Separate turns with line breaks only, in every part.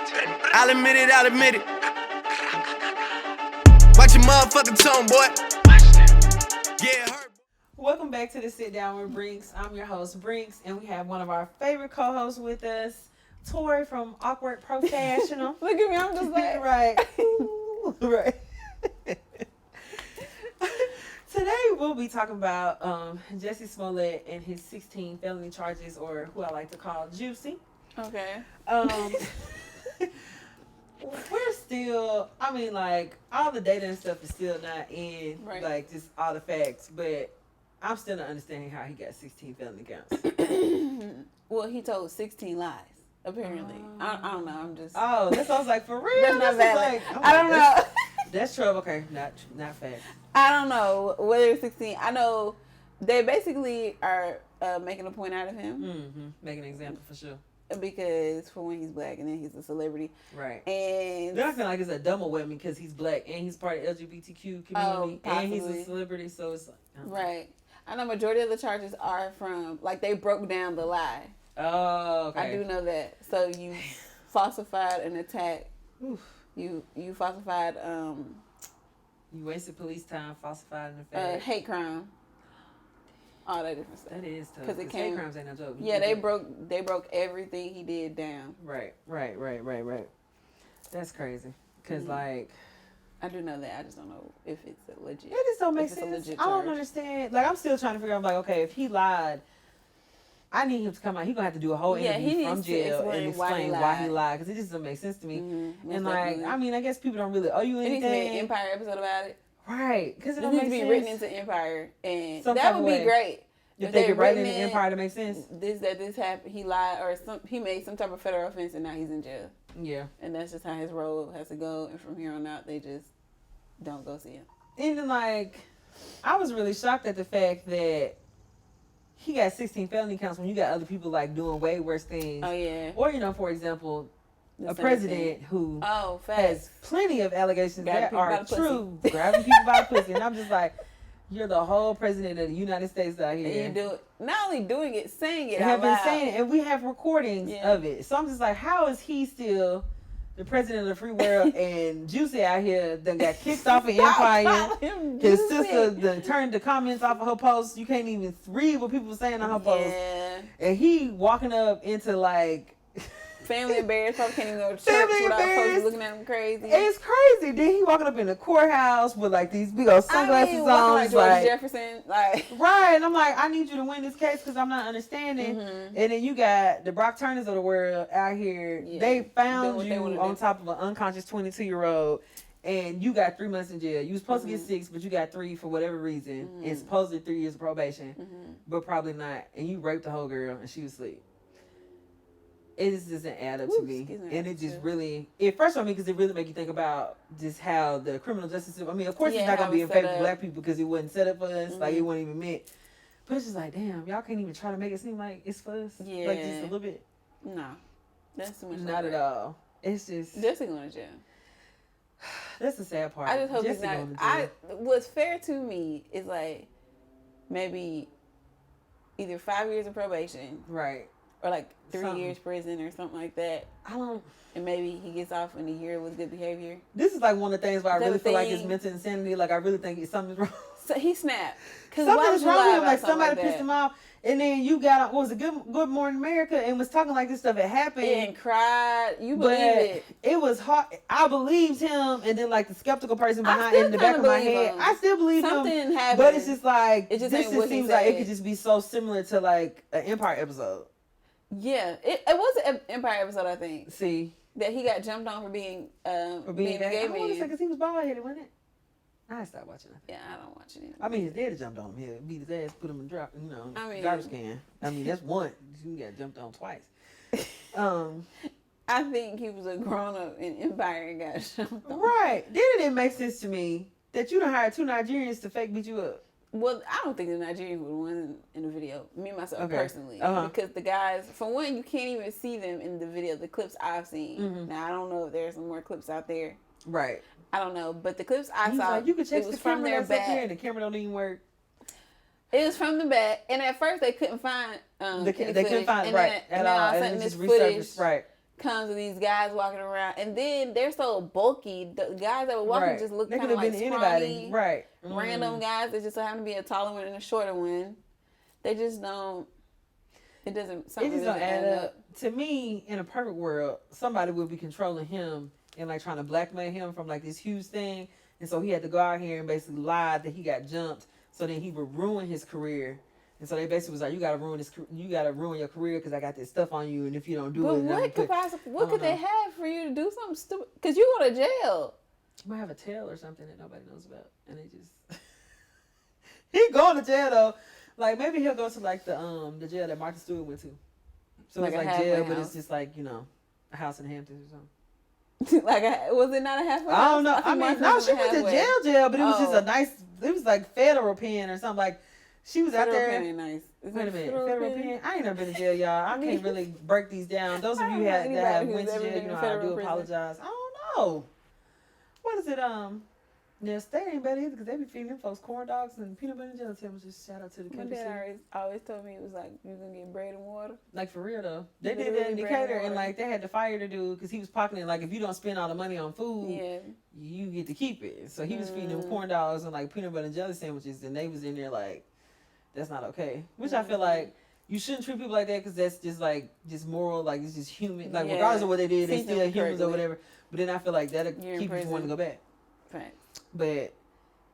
I'll admit it, I'll admit it. Watch your motherfucking tone, boy. Yeah, hurt.
Welcome back to the Sit Down with Brinks. I'm your host, Brinks, and we have one of our favorite co-hosts with us, Tori from Awkward Professional.
Look at me, I'm just like...
right. Right. Today we'll be talking about Jussie Smollett and his 16 felony charges, or who I like to call Jussie.
Okay.
We're still, I mean, like, all the data and stuff is still not in,
Right.
like, just all the facts, but I'm still not understanding how he got 16 felony counts.
Well, he told 16 lies, apparently. I don't know, I'm just...
Oh, that sounds like for real?
That's not valid.
Like,
I don't know.
That's trouble. Okay, not fact.
I don't know whether it's 16. I know they basically are making a point out of him.
Mm-hmm. Making an example for sure.
Because for when he's black and then he's a celebrity.
Right.
And
then I feel like it's a double whammy because he's black and he's part of the LGBTQ community and he's a celebrity, so it's like...
Right. I know majority of the charges are from, like, they broke down the lie.
Oh, okay.
I do know that. So you falsified an attack.
Oof.
You falsified
You wasted police time, falsified an affair.
hate crime. All that different stuff.
That is tough.
Because hate
crimes ain't no joke.
Yeah, they broke everything he did down.
Right. That's crazy. Because, like...
I do know that. I just don't know if it's a legit.
It just don't make sense. I don't understand. Like, I'm still trying to figure out, like, okay, if he lied, I need him to come out. He's going to have to do a whole interview from jail and explain why he lied. Because it just doesn't make sense to me.
Mm-hmm.
And, like, I mean, I guess people don't really owe you anything.
It needs to be an Empire episode about it.
Right. Because it
needs to be written into Empire. And that would be great.
If they could write it in Empire to make sense.
This happened, he lied, or he made some type of federal offense, and now he's in jail.
Yeah. And
that's just how his role has to go. And from here on out, they just don't go see him.
And then, like, I was really shocked at the fact that he got 16 felony counts when you got other people, like, doing way worse things.
Oh, yeah.
Or, you know, for example, a president who has plenty of allegations that are true, grabbing people by the pussy. And I'm just like, you're the whole president of the United States out here.
And you do it, not only doing it, saying it out
have
loud.
Been saying it, and we have recordings of it. So I'm just like, how is he still the president of the free world and Jussie out here done got kicked off of Empire? His sister done turned the comments off of her post. You can't even read what people were saying on her post. And he walking up into, like...
Family embarrassed, probably can't even go to church without folks looking at him crazy.
It's crazy. Then he walking up in the courthouse with, like, these big old sunglasses on.
Like George Jefferson, like...
Right, and I'm like, I need you to win this case because I'm not understanding. Mm-hmm. And then you got the Brock Turners of the world out here. Yeah. They found you on top of an unconscious 22-year-old, and you got 3 months in jail. You was supposed to get 6, but you got 3 for whatever reason. Mm-hmm. And supposedly 3 years of probation, but probably not. And you raped the whole girl, and she was asleep. It just doesn't add up to me. And it just really... It frustrates me because it really make you think about just how the criminal justice system... I mean, of course it's not going to be in favor of black people because it wasn't set up for us. Like, it wasn't even meant. But it's just like, damn, y'all can't even try to make it seem like it's for us.
Yeah.
Like, just a little bit.
No. That's too much.
Not at all. It's just...
Jussie going to jail.
That's the sad part.
I just hope he's not... What's fair to me is, like, maybe either 5 years of probation.
Right.
Or like 3 years prison or something like that. And maybe he gets off in a year with good behavior.
This is like one of the things where I really feel like it's mental insanity. Like, I really think something's wrong.
So he snapped.
Something's wrong with him. Like, somebody pissed him off. And then you got, what was it, Good Morning America, and was talking like this stuff had happened.
And cried. You believe it.
It was hard. I believed him, and then, like, the skeptical person behind in the back of my head. I still believe him.
Something happened.
But it's just like,
this
just seems like it could just be so similar to, like, an Empire episode.
Yeah, it was an Empire episode, I think.
See,
that he got jumped on for being a gay man.
I want to say because he was bald headed, wasn't it? I stopped watching it.
Yeah, I don't watch it anymore.
I mean, his daddy jumped on him. He beat his ass, put him in drop, garbage can. I mean, that's one. He got jumped on twice.
I think he was a grown up in Empire and got jumped on.
Right. Then it didn't make sense to me that you done hired 2 Nigerians to fake beat you up.
Well, I don't think the Nigerians would win in the video. Me, myself, personally. Because the guys, for one, you can't even see them in the video, the clips I've seen. Mm-hmm. Now, I don't know if there's some more clips out there.
Right.
I don't know. But the clips I saw,
like, you could check
it was
the
from their back.
Here and the camera don't even work.
It was from the back. And at first, they couldn't find
they couldn't find it, right.
And then all of a sudden, this footage comes with these guys walking around, and then they're so bulky. The guys that were walking just look kind of like scrawny,
right?
Random guys that just so happen to be a taller one and a shorter one. They just don't. It just don't add up.
To me, in a perfect world, somebody would be controlling him and like trying to blackmail him from like this huge thing, and so he had to go out here and basically lie that he got jumped, so then he would ruin his career. And so they basically was like, you gotta ruin your career because I got this stuff on you, and if you don't do it,
what could they have for you to do something stupid? Because you go to jail.
You might have a tail or something that nobody knows about, and they just he going to jail though. Like maybe he'll go to like the jail that Martha Stewart went to. So like it's like jail, but it's just like a house in the Hamptons or something.
Was it not a halfway house?
I don't know. I mean, no, she went to jail, but it was just a nice. It was like federal pen or something like. She was out there.
Pen ain't nice.
Wait a minute, federal pen? I ain't never been to jail, y'all. I can't really break these down. Those of you that have went to jail, I do apologize. I don't know. What is it? Yeah, state ain't better either because they be feeding them folks corn dogs and peanut butter and jelly sandwiches. Shout out to the country.
My dad always told me it was like you gonna get bread and water.
Like for real though, they did that in Decatur and like they had to fire the dude because he was pocketing. Like if you don't spend all the money on food, you get to keep it. So he was feeding them corn dogs and like peanut butter and jelly sandwiches, and they was in there like. That's not okay. Which I feel like you shouldn't treat people like that because that's just moral. Like it's just human. Like regardless of what they did, they still humans or whatever. But then I feel like that'll keep you wanting to go back.
Right.
But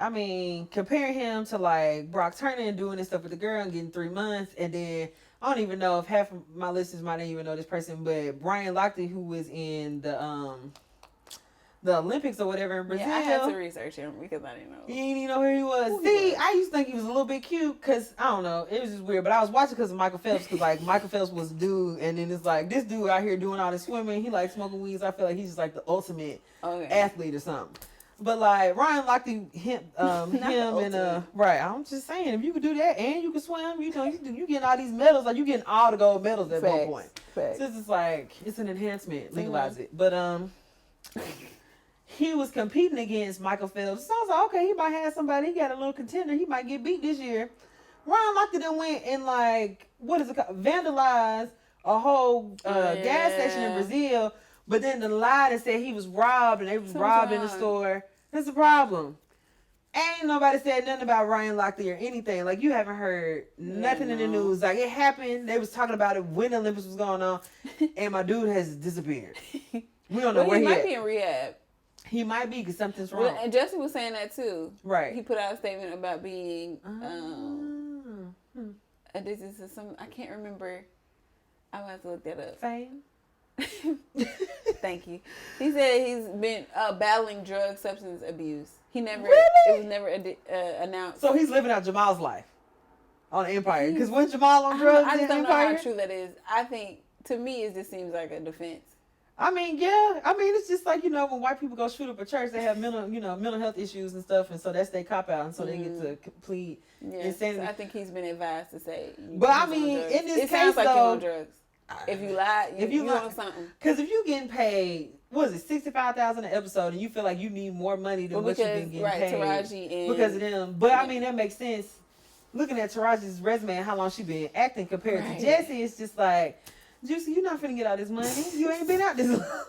I mean, comparing him to like Brock Turner and doing this stuff with the girl and getting 3 months, and then I don't even know if half of my listeners might not even know this person, but Brian Lochte, who was in the Olympics or whatever in Brazil.
Yeah, I had to research him because I didn't know.
You didn't even know who he was. See, I used to think he was a little bit cute because, I don't know, it was just weird. But I was watching because of Michael Phelps because, like, Michael Phelps was a dude. And then it's like, this dude out here doing all this swimming. He, like, smoking weeds. I feel like he's just, like, the ultimate athlete or something. But, like, Ryan Lochte, him and, right, I'm just saying, if you could do that and you could swim, you getting all these medals. Like, you getting all the gold medals at one point. So it's just like, it's an enhancement. Legalize it. But, he was competing against Michael Phelps. So I was like, okay, he might have somebody. He got a little contender. He might get beat this year. Ryan Lochte then went and like, what is it called? Vandalized a whole gas station in Brazil. But then the lie that said he was robbed and they was robbed in the store. That's the problem. Ain't nobody said nothing about Ryan Lochte or anything. Like you haven't heard nothing in the news. Like it happened. They was talking about it when the Olympics was going on. And my dude has disappeared. We don't know where he
might be in rehab.
He might be because something's wrong.
And Jussie was saying that too.
Right.
He put out a statement about being this is some I can't remember. I'm gonna have to look that up.
Fame.
Thank you. He said he's been battling drug substance abuse. He never it was never announced.
So he's living out Jamal's life on Empire. Because when Jamal on drugs
I just don't
Empire,
know how true that is. I think to me it just seems like a defense.
I mean, yeah. I mean, it's just like, when white people go shoot up a church, they have mental health issues and stuff, and so that's their cop-out, and so they get to complete insanity.
So I think he's been advised to say.
But I mean, in this case,
sounds like
though,
you're on drugs. If you lie, you on something.
Because if you're getting paid, what is it, $65,000 an episode, and you feel like you need more money than what you've been getting paid.
Taraji
because of them. But I mean, that makes sense. Looking at Taraji's resume and how long she been acting compared to Jussie, it's just like, Jussie, you're not finna get all this money. You ain't been out this long.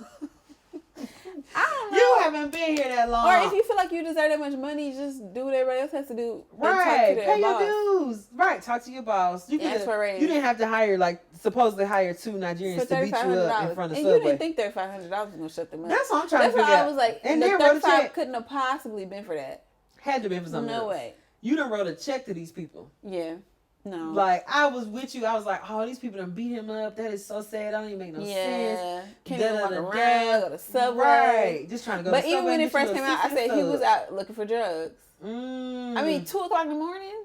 I don't know.
You haven't been here that long.
Or if you feel like you deserve that much money, just do what everybody else has to do.
Right. Pay your dues. Right. Talk to your boss. You didn't have to supposedly hire 2 Nigerians to beat you up in front of Subway.
And you didn't think $3,500 was going to shut them up.
That's what I'm trying to figure out.
That's why I was like,
and
the $35 couldn't have possibly been for that.
Had to have been for something else.
No way.
You done wrote a check to these people.
Yeah. No.
Like, I was with you. I was like, oh, these people done beat him up. That is so sad. I don't even make no sense.
Can't even walk around, go to Subway.
Right. Just trying to go to Subway.
But even when it first came out, I said he was out looking for drugs. I mean, 2 o'clock in the morning?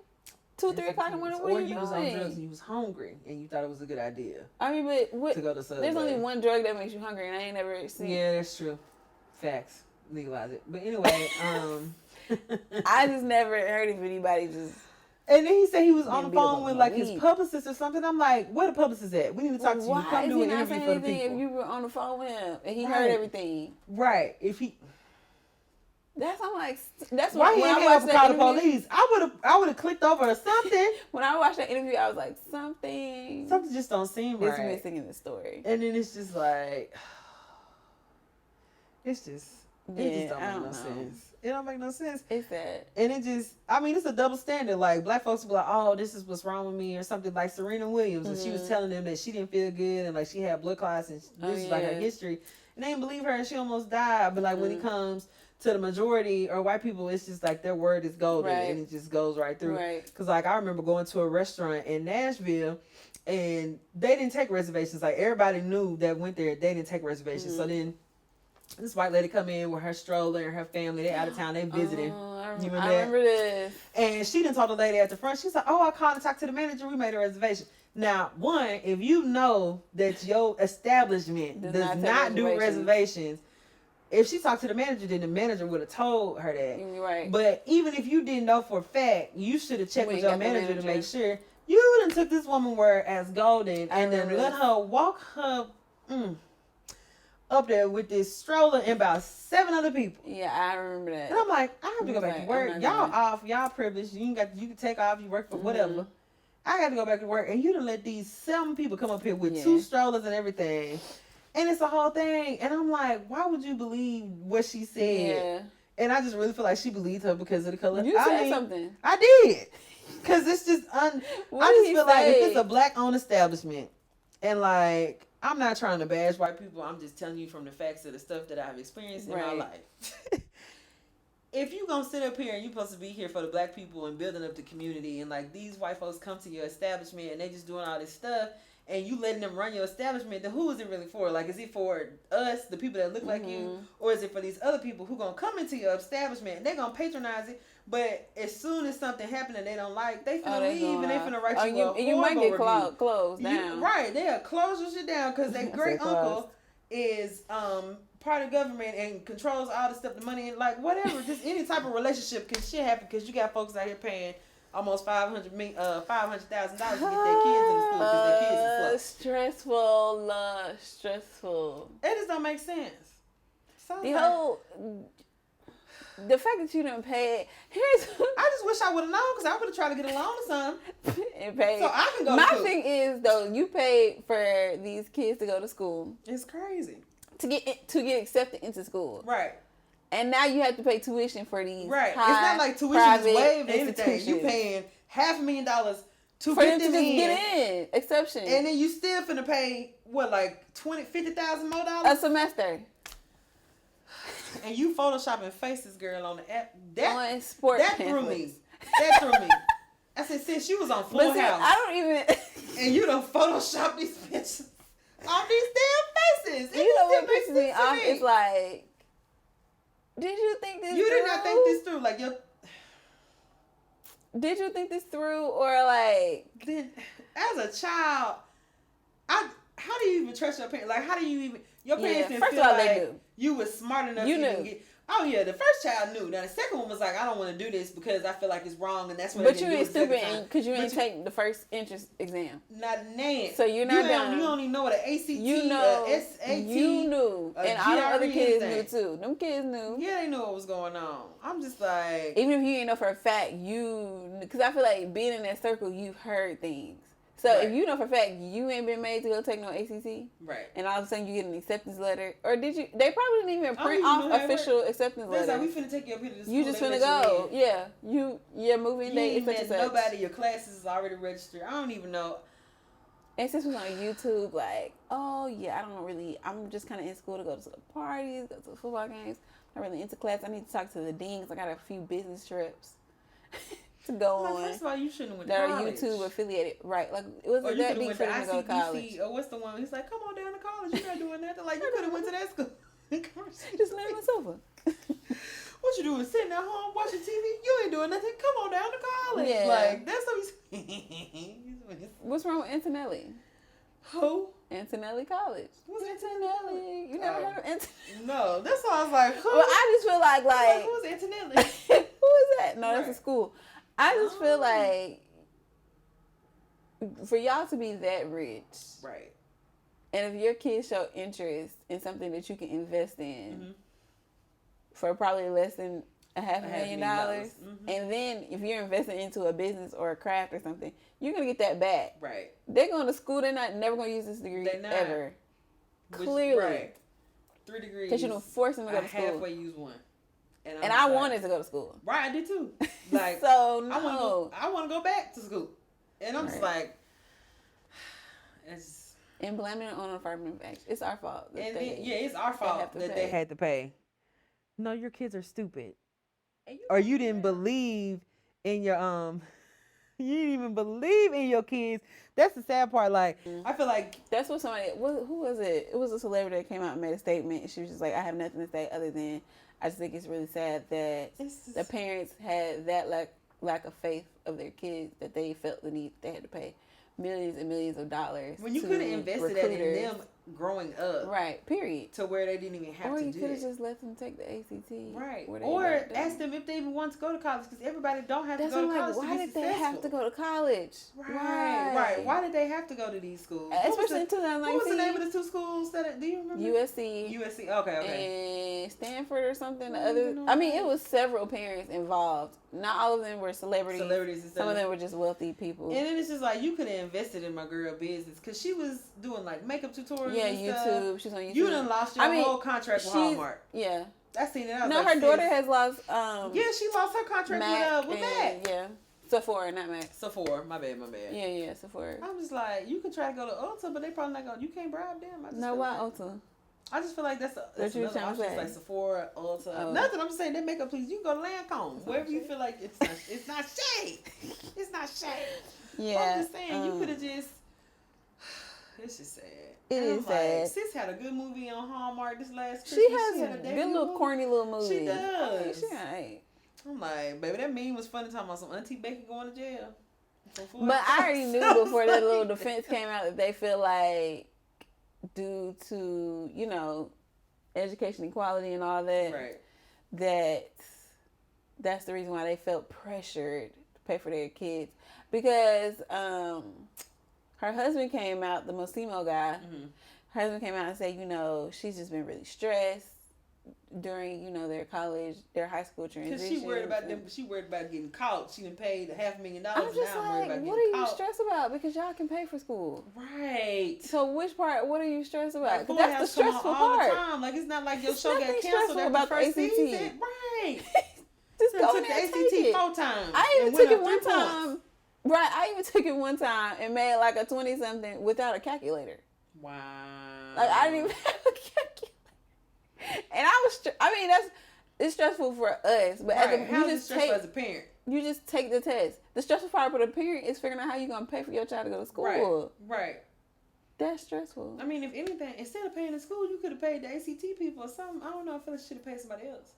2, 3 o'clock in the morning? What are you doing? Or you was on drugs and
you was hungry and you thought it was a good idea.
I mean, but what?
To go to Subway.
There's only one drug that makes you hungry, and I ain't never seen.
Yeah, that's true. Facts. Legalize it. But anyway,
I just never heard of anybody just.
And then he said he was on the phone with like his publicist or something. I'm like, where the publicist at? We need to talk to you. Come do an interview for the people.
If you were on the phone with him and he heard everything.
Right. If he.
That's why
he
when
ain't
I watched
have to call the
interview,
police. I would have clicked over or something.
When I watched that interview, I was like, something
just don't seem
is
right.
missing in the story.
And then it's just like, it just don't make no sense. It don't make no sense.
It's sad.
And it's a double standard. Like, black folks be like, oh, this is what's wrong with me, or something. Like Serena Williams, and she was telling them that she didn't feel good, and like she had blood clots, and this is like her history. And they didn't believe her, and she almost died. But like when it comes to the majority or white people, it's just like their word is golden, and it just goes right through. Because like I remember going to a restaurant in Nashville, and they didn't take reservations. Like everybody knew that went there, they didn't take reservations. So then this white lady come in with her stroller and her family. They out of town. They visiting.
I remember this.
And she didn't talk to the lady at the front. She's like, "Oh, I called and talked to the manager. We made a reservation." Now, one, if you know that your establishment does not do reservations, if she talked to the manager, then the manager would have told her that.
Right.
But even if you didn't know for a fact, you should have checked with your manager to make sure. You would have took this woman word as golden and then let her walk her up there with this stroller and about 7 other people.
Yeah, I remember that.
And I'm like, I have to go back to work. Y'all off, y'all privileged. You can take off, you work for whatever. I got to go back to work, and you done let these 7 people come up here with 2 strollers and everything. And it's a whole thing. And I'm like, why would you believe what she said? Yeah. And I just really feel like she believed her because of the color.
You said something.
I did. Because it's just, I just feel like if it's a black-owned establishment, and like, I'm not trying to bash white people. I'm just telling you from the facts of the stuff that I've experienced in my life. If you gonna sit up here and you supposed to be here for the black people and building up the community, and like these white folks come to your establishment and they just doing all this stuff, and you letting them run your establishment, then who is it really for? Like, is it for us, the people that look like you, or is it for these other people who gonna come into your establishment and they gonna patronize it? But as soon as something happens and they don't like, they finna leave and they finna write you a
you might get closed down.
They'll close your shit down because their great uncle is part of government and controls all the stuff, the money, and like whatever. Just any type of relationship can shit happen because you got folks out here paying almost $500,000 to get their kids in the school because their kids is slow. Stressful. It just don't make sense.
The fact that you didn't pay
I just wish I would have known because I would have tried to get a loan or something.
And paid.
So I can go.
My thing is though, you paid for these kids to go to school.
It's crazy.
To get accepted into school.
Right.
And now you have to pay tuition for these.
Right. It's not like tuition is waived or anything. You paying $500,000 to
for
get
them to just get in. Exception.
And then you still finna pay what, like $50,000 more
a semester.
And you photoshopping faces, girl, on the app.
On sports
that threw me. That threw me. I said, since you was on Full House.
I don't even.
And you done photoshopped these pictures on these damn faces.
You know what pisses me off? It's like, did you think this through?
You did not think this through. Like,
did you think this through? Or like.
Then, as a child, how do you even trust your parents? Like, how do you even. Your parents didn't feel like you was smart enough to even get. Oh yeah, the first child knew. Now the second one was like, I don't want to do this because I feel like it's wrong, and that's what.
But you ain't stupid because you ain't take the first entrance exam.
Not nan.
So you're not done.
You don't even know what an ACT, SAT,
you knew, and all the other kids knew too. Them kids knew.
Yeah, they knew what was going on. I'm just like,
even if you ain't know for a fact, because I feel like being in that circle, you've heard things. So if you know for a fact you ain't been made to go take no ACT,
right? And
all of a sudden you get an acceptance letter, or did you? They probably didn't even print off official acceptance letter.
Like, we finna take you up here to the school.
You just finna go, yeah. Your moving date is such and such.
Nobody, your classes is already registered. I don't even know.
And since we're on YouTube, like, oh yeah, I'm just kind of in school to go to the parties, go to the football games. I'm not really into class. I need to talk to the deans. I got a few business trips. To go on.
First of all, you shouldn't have went
to
college.
That are YouTube affiliated, right? Like it wasn't that deep for them to go to college.
Or what's the one? He's like, come on down to college. You're not doing nothing. Like you could have went to that school.
Just lay on the sofa.
What you doing? Sitting at home watching TV? You ain't doing nothing. Come on down to college. Yeah. Like that's what he's.
What's wrong with Antonelli?
Who?
Antonelli College.
Who's Antonelli?
You never heard of Antonelli?
No, that's why I was like, who?
Well, I just feel like
who's Antonelli?
Who is that? No, that's a school. I just feel like for y'all to be that rich,
right?
And if your kids show interest in something that you can invest in, for probably less than $500,000.
Mm-hmm.
And then if you're investing into a business or a craft or something, you're going to get that back.
Right.
They're going to school. They're never going to use this degree ever. Clearly.
Right. 3 degrees.
Because you don't force them to go to school.
I halfway use one.
And I wanted to go to school.
Right, I did too. Like,
so, no.
I want to go back to school. And I'm just like, it's...
And blaming it on affirmative action. It's our fault.
It's our fault that they had to pay. No, your kids are stupid. Or you didn't believe in your, you didn't even believe in your kids. That's the sad part. Like, I feel like...
That's what somebody... Who was it? It was a celebrity that came out and made a statement. And she was just like, I have nothing to say other than... I just think it's really sad that the parents had that lack of faith of their kids that they felt the need they had to pay millions and millions of dollars.
When you could have invested that in them growing up.
Right, period.
To where they didn't even have to do it. Or you
could have just let them take the ACT.
Right. Or ask them if they even want to go to college, because everybody don't have to go to college.
Why did they have to go to college?
Right. Why did they have to go to these schools?
Especially in 2019.
What was the name of the 2 schools? Do you remember?
USC.
Okay.
And Stanford or something. It was several parents involved. Not all of them were celebrities. Some of them were just wealthy people.
And then it's just like, you could have invested in my girl business, because she was doing like makeup tutorials.
Yeah,
and
YouTube.
Stuff.
She's on YouTube.
You done lost your whole contract with Walmart.
Yeah.
I seen it.
Her daughter has lost.
She lost her contract with Mac.
Yeah. Sephora, not Mac.
Sephora, my bad.
Yeah, Sephora.
I'm just like, you could try to go to Ulta, but they probably not going. You can't bribe them.
Why Ulta?
I just feel like that's another option. Like Sephora, Ulta. Nothing. I'm just saying, that makeup, please. You can go to Lancome, wherever you feel like it's not shade. It's not shade.
Yeah.
I'm just saying, you could have just. It's just sad.
It is sad.
Sis had a good movie on Hallmark this last Christmas.
She has a good little corny little movie.
She does.
She ain't.
I'm like, baby, that meme was funny, talking about some Auntie Becky going to jail.
But I already knew before that little defense came out that they feel like, due to, education equality and all that,
right,
that's the reason why they felt pressured to pay for their kids. Because her husband came out, the Mosimo guy, her husband came out and said, she's just been really stressed during, their high school transition.
Because she worried about getting caught. She done paid $500,000.
I'm just like, what are you stressed about? Because y'all can pay for school.
Right.
So which part, what are you stressed about?
Like,
that's the stressful part.
The time. Like, it's not like your show got canceled after the first season. Right.
Just go
took the ACT 4 times.
I even took it one time. Right, I even took it one time and made like a 20-something without a calculator.
Wow.
Like, I didn't even have a calculator. And it's stressful for us. But
you just stressful as a parent.
You just take the test. The stressful part for the parent is figuring out how you're going to pay for your child to go to school.
Right.
That's stressful.
I mean, if anything, instead of paying the school, you could have paid the ACT people or something. I don't know. I feel like you should have paid somebody else.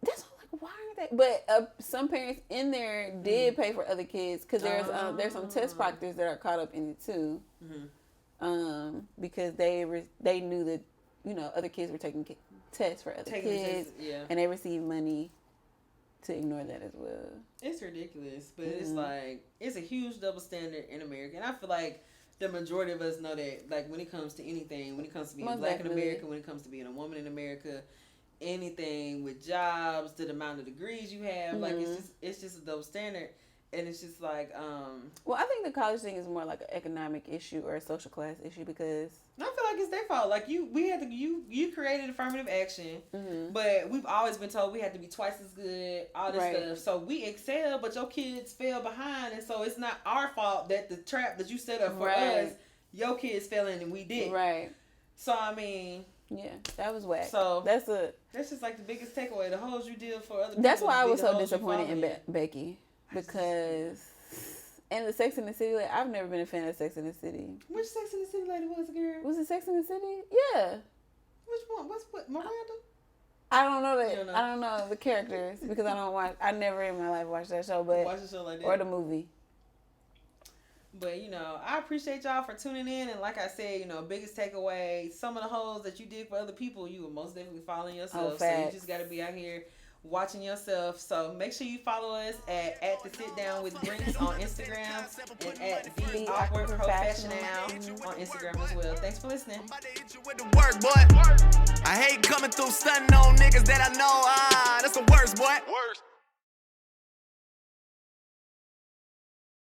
That's why aren't they? But some parents in there did pay for other kids, because there's some test proctors that are caught up in it too, because they knew that other kids were taking tests for other kids, and they received money to ignore that as well.
It's ridiculous, but it's like, it's a huge double standard in America, and I feel like the majority of us know that. Like, when it comes to anything, when it comes to being black in America, when it comes to being a woman in America, anything with jobs, the amount of degrees you have, like, it's just a double standard, and it's just like,
well, I think the college thing is more like an economic issue or a social class issue, because
I feel like it's their fault. Like, you created affirmative action, but we've always been told we had to be twice as good, all this stuff. So we excel, but your kids fell behind, and so it's not our fault that the trap that you set up for us, your kids fell in and we did.
Right.
So I mean.
Yeah, that was whack.
So
that's
just like the biggest takeaway. The hoes you did for other people.
That's why I was so disappointed in Becky, because and the Sex and the City. I've never been a fan of Sex and the City.
Which Sex and the City lady was, girl?
Was it Sex and the City? Yeah.
Which one? What Miranda?
I don't know that. I don't know the characters because I don't watch. I never in my life watched that show, but
watch a show like that
or the movie.
But, I appreciate y'all for tuning in. And like I said, biggest takeaway, some of the hoes that you did for other people, you will most definitely follow yourself. So you just got to be out here watching yourself. So make sure you follow us at the Sit Down with Brinks on Instagram and at the Awkward Professional on Instagram as well. Thanks for listening.
I hate coming through stunting on niggas that I know. That's the worst, boy.